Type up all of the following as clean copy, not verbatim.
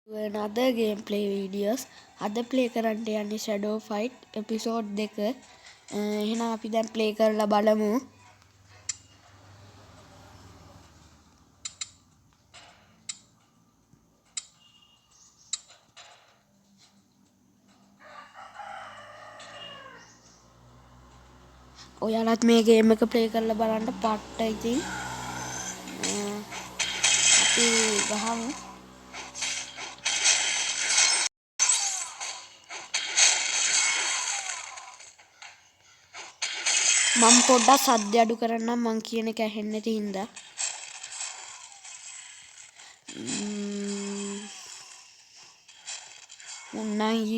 another gameplay videos. අද play කරන්න යන්නේ Shadow Fight episode 2. එහෙනම් අපි දැන් play කරලා බලමු. ඔයාලත් මේ game එක play කරලා බලන්න පට්ට ඉතින් අපි ගහමු. මම පොඩ්ඩක් සද්ද අඩු කරන්නම් මං කියන එක ඇහෙන්නේ නැති හින්දා.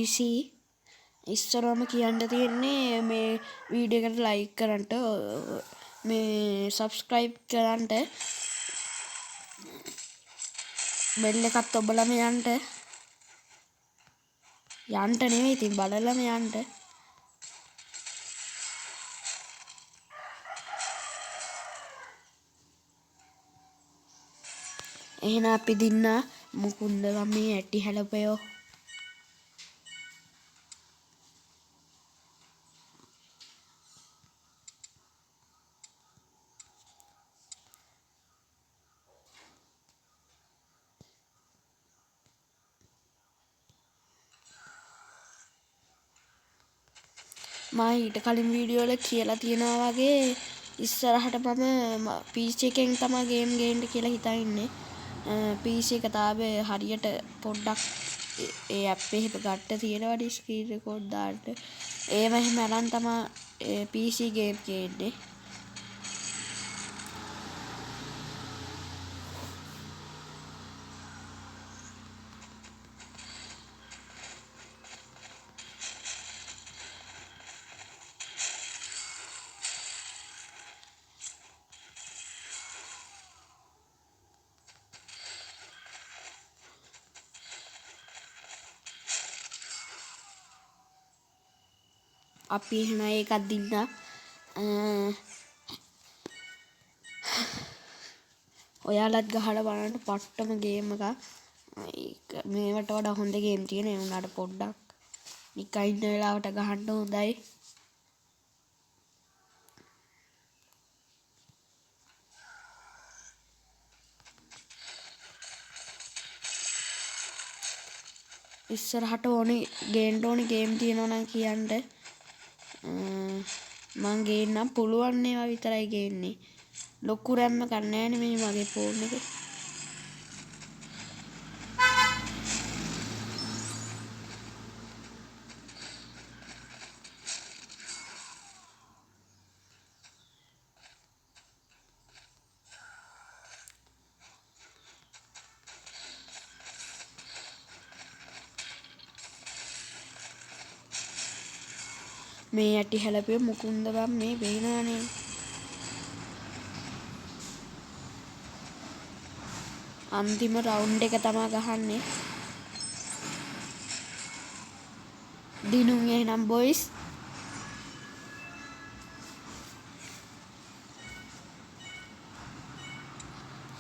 easy. ඉස්සරම කියන්න තියෙන්නේ මේ වීඩියෝ එකට ලයික් කරන්න, මේ subscribe කරන්න, බෙල් එකත් ඔබලම යන්න නෙවෙයි ඉතින් බලලම යන්න. එහෙනම් අපි දින්න මුකුන්ද මේ ඇටි හැලපයෝ. මම ඊට කලින් වීඩියෝ වල කියලා තියෙනවා වගේ ඉස්සරහට මම PC එකෙන් තමයි ගේම් ගේන්න කියලා හිතා ඉන්නේ. PC එක තාම හරියට පොඩ්ඩක් ඒ ඇප් එකේ ගන්න තියෙනවා ස්ක්‍රීන් රෙකෝඩ් දාන්න. ඒව එහෙම අරන් තමයි PC ගේම් ගේන්නේ. අපි එහෙනම් ඒකත් දින්න. ඔයාලත් ගහලා බලන්න පට්ටම ගේම් එකක්. මේවට වඩා හොඳ ගේම් තියෙන ඒ උනාට පොඩ්ඩක් නිකන් ඉන්න වෙලාවට ගහන්න හොඳයි. ඉස්සරහට ගේන්න ඕනේ ගේම් තියෙනවා නම් කියන්න. මං ගේන්නම් පුළුවන් ඒවා විතරයි ගේන්නේ. ලොකු රැම් එකක් නැහැ නේ මේ මගේ ෆෝන් එකේ. මේ ඇටි හැලපිය මුකුන්ද බම් මේ පේනවනේ. අන්තිම රවුන්ඩ් එක තමයි ගහන්නේ. දිනුම් එහෙනම් බොයිස්.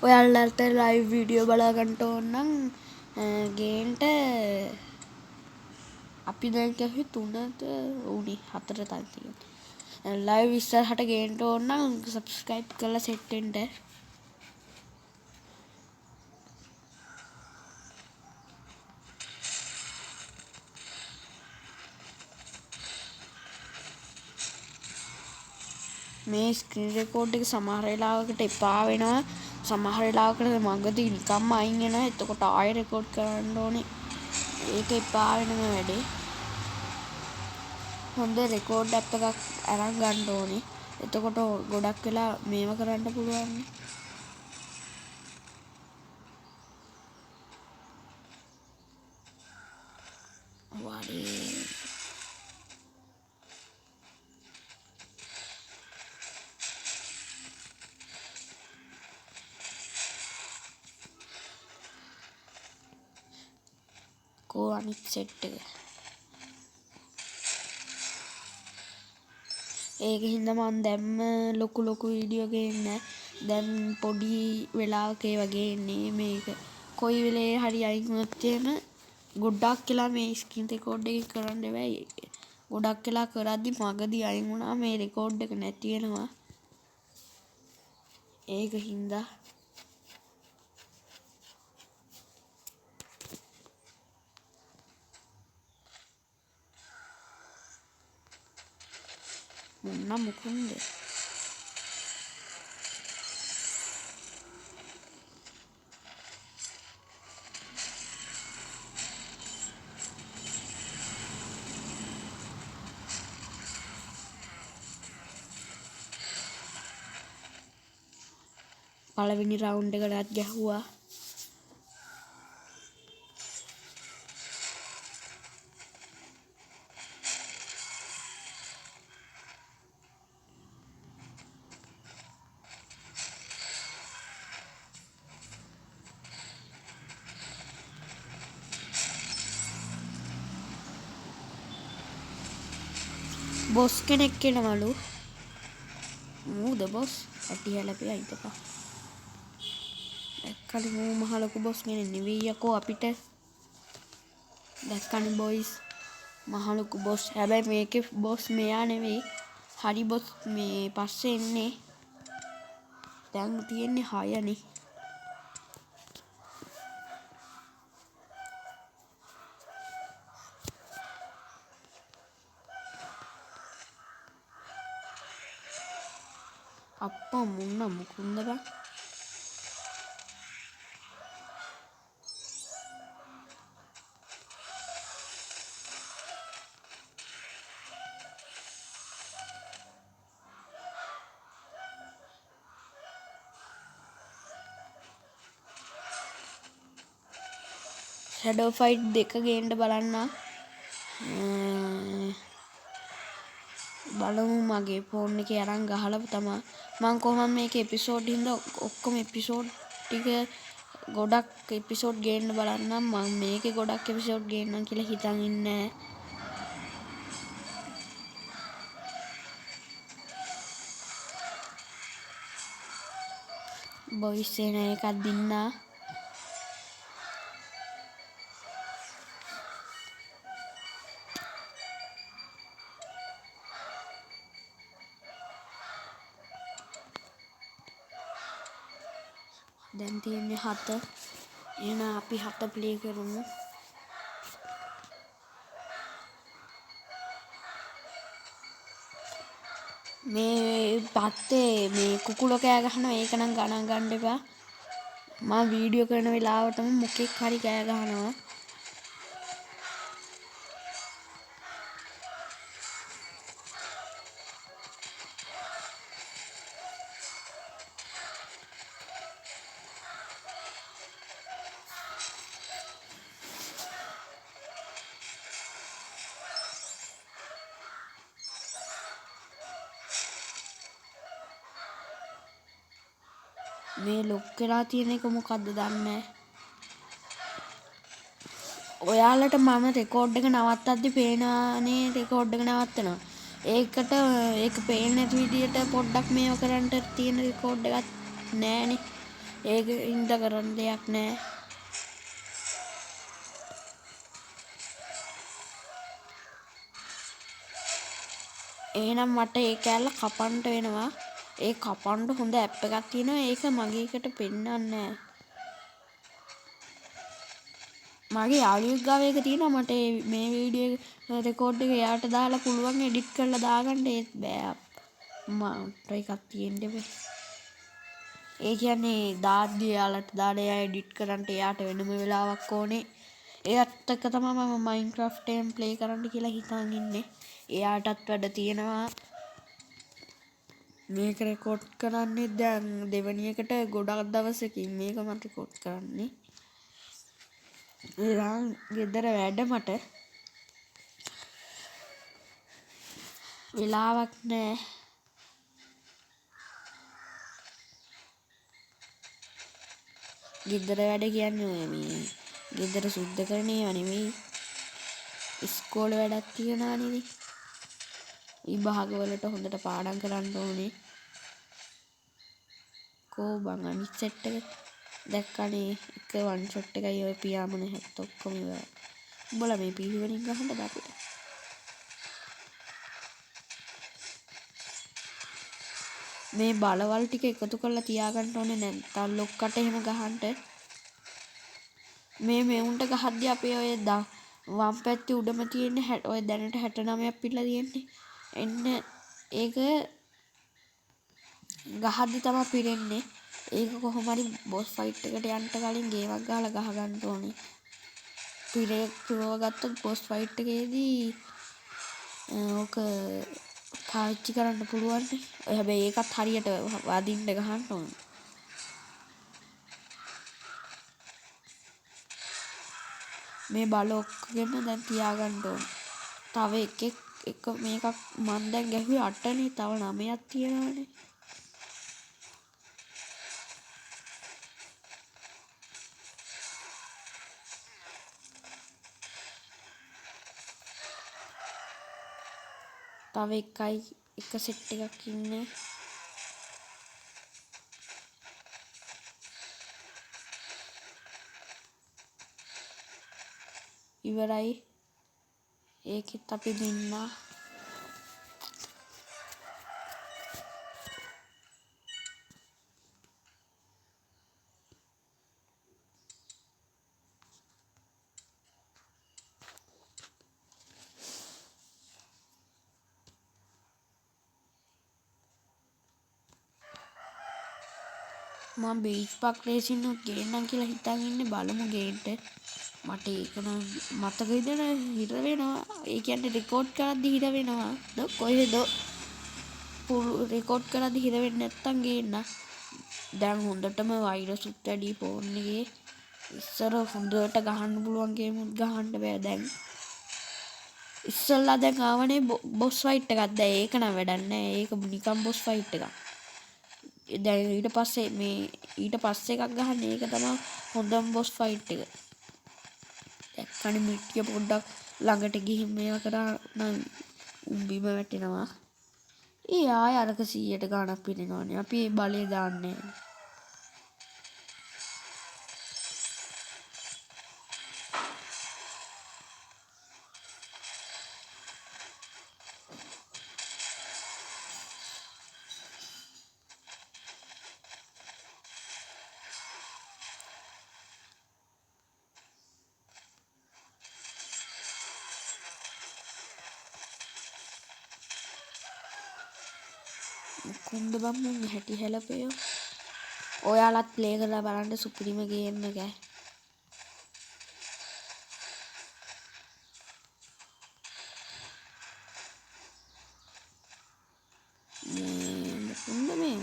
ඔයාලට ලයිව් වීඩියෝ බලා ගන්න ඕන නම් ගේන්ට අපි දැන් කැහුවේ 3ද උනේ 4 තල් තියෙනවා. ලයිව් ඉස්සරහට ගේන්න ඕන නම් subscribe කරලා set වෙන්න. මේ ස්ක්‍රීන් රෙකෝඩ් එක සමහර වෙලාවකට එපා වෙනවා. සමහර වෙලාවකට මගදී නිකම්ම අයින් වෙනවා. එතකොට ආයෙ රෙකෝඩ් කරන්න ඕනේ. ඒක එපා වෙනම වැඩේ. හොඳ රෙකෝඩ් ඇප් එකක් අරන් ගන්න ඕනේ. එතකොට ගොඩක් වෙලා මේව කරන්න පුළුවන්. වඩේ කෝ අනිත් සෙට් එක. ඒක හින්දා මම දැම්ම ලොකු වීඩියෝ ගේන්නේ. දැන් පොඩි වෙලාවක ඒ වගේ එන්නේ මේක කොයි වෙලේ හරි අයින් වුණොත් එහෙම ගොඩක් වෙලා මේ ස්ක්‍රීන් රෙකෝඩ් එක කරන්න බෑ. ගොඩක් වෙලා කරද්දි මගදී අයින් වුණා මේ රෙකෝඩ් එක නැති වෙනවා. ඒක හින්දා මොන්න මුකුන්ද පළවෙනි රවුන්ඩ් එකටත් ගැහුවා. බොස් කෙනෙක් එනවලු. මූද බොස්? ඇටි හැලපේ අයිතපා. දැක්කනේ මූ මහ ලොකු බොස් කෙනෙක් නෙවෙයි යකෝ අපිට. දැක්කනේ බොයිස් මහ ලොකු බොස්. හැබැයි මේකේ බොස් මෙයා නෙවෙයි. හරි බොස් මේ පස්සේ එන්නේ. දැන් තියෙන්නේ 6නේ. අප්පා මුන්න මුකුන්ද බං. ෂැඩෝ ෆයිට් 2 ගේන්න බලන්න. බලමු මගේ ෆෝන් එකේ අරන් ගහලා තමයි මම කොහොමද මේක එපිසෝඩ් හින්දා ඔක්කොම එපිසෝඩ් ටික ගොඩක් එපිසෝඩ් ගේන්න බලන්නම්. මම මේකේ ගොඩක් එපිසෝඩ් ගේන්නම් කියලා හිතන් ඉන්නේ. බොයිස් එන එකක් දින්නා. දැන් තියෙන්නේ 7. එහෙනම් අපි 7 ප්ලේ කරමු. මේ පත්තේ මේ කුකුල කෑ ගහනවා. ඒක නම් ගණන් ගන්න එපා. මම වීඩියෝ කරන වෙලාවටම මොකෙක් හරි කෑ ගහනවා. මේ ලොක් වෙලා තියෙන එක මොකද්ද දන්නේ. ඔයාලට මම රෙකෝඩ් එක නවත්තද්දි පේනනේ රෙකෝඩ් එක නවත්තනවා. ඒකට ඒක පේන්නේ නැති විදියට පොඩ්ඩක් මේව කරන්න තියෙන රෙකෝඩ් එකක් නෑනේ. ඒක ඉඳ කරන්න දෙයක් නෑ. එහෙනම් මට ඒ කැල්ල කපන්න වෙනවා. ඒ කපන්න හොඳ ඇප් එකක් තියෙනවා. ඒක මගේ එකට පෙන්නන්නේ නෑ. මගේ යාළුවෙක් ගාව එක තියෙනවා. මට මේ වීඩියෝ රෙකෝඩ් එක එයාට දාලා පුළුවන් එඩිට් කරලා දාගන්න. ඒත් බෑ. මට එකක් තියෙන්න බෑ. ඒ කියන්නේ දාද්දි එයාලට දාලා එයා එඩිට් කරන්න එයාට වෙනම වෙලාවක් ඕනේ. ඒත් එක්ක තමයි මම මයින්ක්‍රාෆ්ට් එකෙන් ප්ලේ කරන්න කියලා හිතන් ඉන්නේ. එයාටත් වැඩ තියෙනවා. මේක රෙකෝඩ් කරන්නේ දැන් දෙවෙනි එකට ගොඩක් දවසකින් මේක මම රෙකෝඩ් කරන්නේ. එරන් ගෙදර වැඩ මට වෙලාවක් නෑ. ගෙදර වැඩ කියන්නේ මේ ගෙදර සුද්ධ කරන ඒවා නෙමෙයි. ඉස්කෝලේ වැඩක් තියනවා නේ. විභාගවලට හොඳට පාඩම් කරන්න ඕනේ. කෝ බං අනිත් සෙට් එක දැක්කනේ එක වන් ෂොට් එකයි ඔය පියාඹන හැත් ඔක්කොම ඉවරයි. උඹලා මේ පිහි වලින් ගහන්නද අපිට? මේ බලවල් ටික එකතු කරලා තියාගන්න ඕනේ නැත්නම් ලොක්කට එහෙම ගහන්න. මේ මෙවුන්ට ගහද්දි අපේ ඔය වම් පැත්තේ උඩම තියෙන ඔය දැනට 69ක් පිටලා තියෙන්නේ. එන්න ඒක ගහද්දි තමයි පිරෙන්නේ. ඒක කොහොම හරි බොස් ෆයිට් එකට යන්න කලින් ගේමක් ගහලා ගහ ගන්න ඕනේ. පිරව ගත්තොත් බොස් ෆයිට් එකේදී ඕක පාවිච්චි කරන්න පුළුවන්. හැබැයි ඒකත් හරියට වදින්න ගහන්න ඕනේ. මේ බල ඔක්කොගෙම දැන් තියාගන්න ඕනේ. තව එක මේකක් මන් දැන් ගැහුවේ 8නේ. තව 9ක් තියෙනවානේ. තව එක සෙට් එකක් ඉන්නේ. ඉවරයි. ඒකෙත් අපි දින්නා. මම බීච් පාක් රේසින් උත් ගේන්නම් කියලා හිතන් ඉන්නේ. බලමු ගේන්න. මට ඒක නම් මතක විදිහට හිර වෙනවා. ඒ කියන්නේ රෙකෝඩ් කරද්දි හිර වෙනවා. කොහෙද රෙකෝඩ් කරද්දි හිර වෙන්නේ නැත්තම් ගේන්න. දැන් හොඳටම වෛරස් උත් වැඩි ෆෝන් එකේ. ඉස්සර හොඳට ගහන්න පුළුවන් ගේම් උත් ගහන්න බෑ දැන්. ඉස්සල්ලා දැන් ආවනේ බොස් ෆයිට් එකක්. දැන් ඒක නම් වැඩක් නෑ. ඒක නිකන් බොස් ෆයිට් එකක්. දැන් ඊට පස්සේ එකක් ගහන්න. ඒක තමයි හොඳම බොස් ෆයිට් එක. දැක්කනේ මිටිය පොඩ්ඩක් ළඟට ගිහින් මේවා කරා නම් බිම වැටෙනවා. ආය අරක 100ට ගාණක් පිරෙනවානේ. අපි ඒ බලේ දාන්නේ නැහැ. කොන්ද බම් මුන් හැටි හැලපෙයෝ. ඔයාලත් ප්ලේ කරලා බලන්න සුපිරිම ගේම් එක. කොන්ද මේ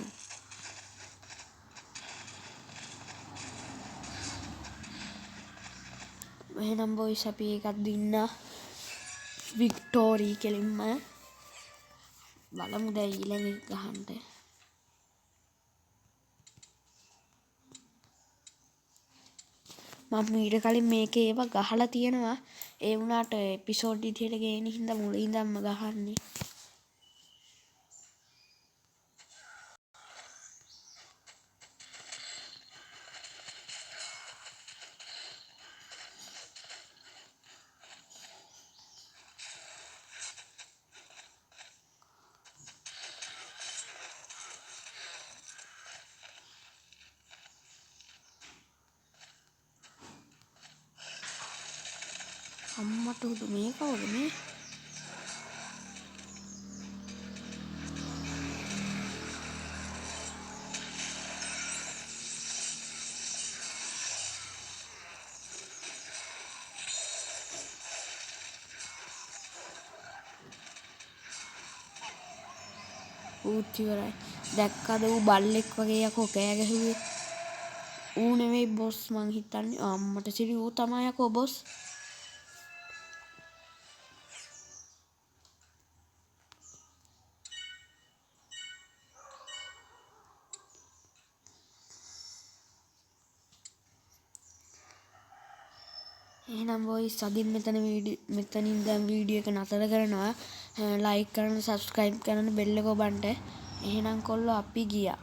එහෙනම් බොයිස් අපි එකක් දින්න. වික්ටෝරි කෙලින්ම බලමු දැන් ඊළඟ ගහන්න. මම ඊට කලින් මේකේ ඒවා ගහලා තියෙනවා. ඒ වුණාට එපිසෝඩ් විදියට ගේන හින්දා මුලින් ඉඳන්ම ගහන්නේ. අම්මට උඩ මේ කවුද මේ? ඌත් ඉවරයි. දැක්කද ඌ බල්ලෙක් වගේ යකෝ කෑ ගැහුවේ. ඌ නෙවෙයි බොස් මං හිතන්නේ. අම්මට සිරි ඌ තමයි යකෝ බොස්. එහෙනම් බොයිස් අදින් මෙතනින් දැන් වීඩියෝ එක නතර කරනවා. ලයික් කරන්න, සබ්ස්ක්‍රයිබ් කරන්න, බෙල් එක ඔබන්න. එහෙනම් කොල්ලෝ අපි ගියා.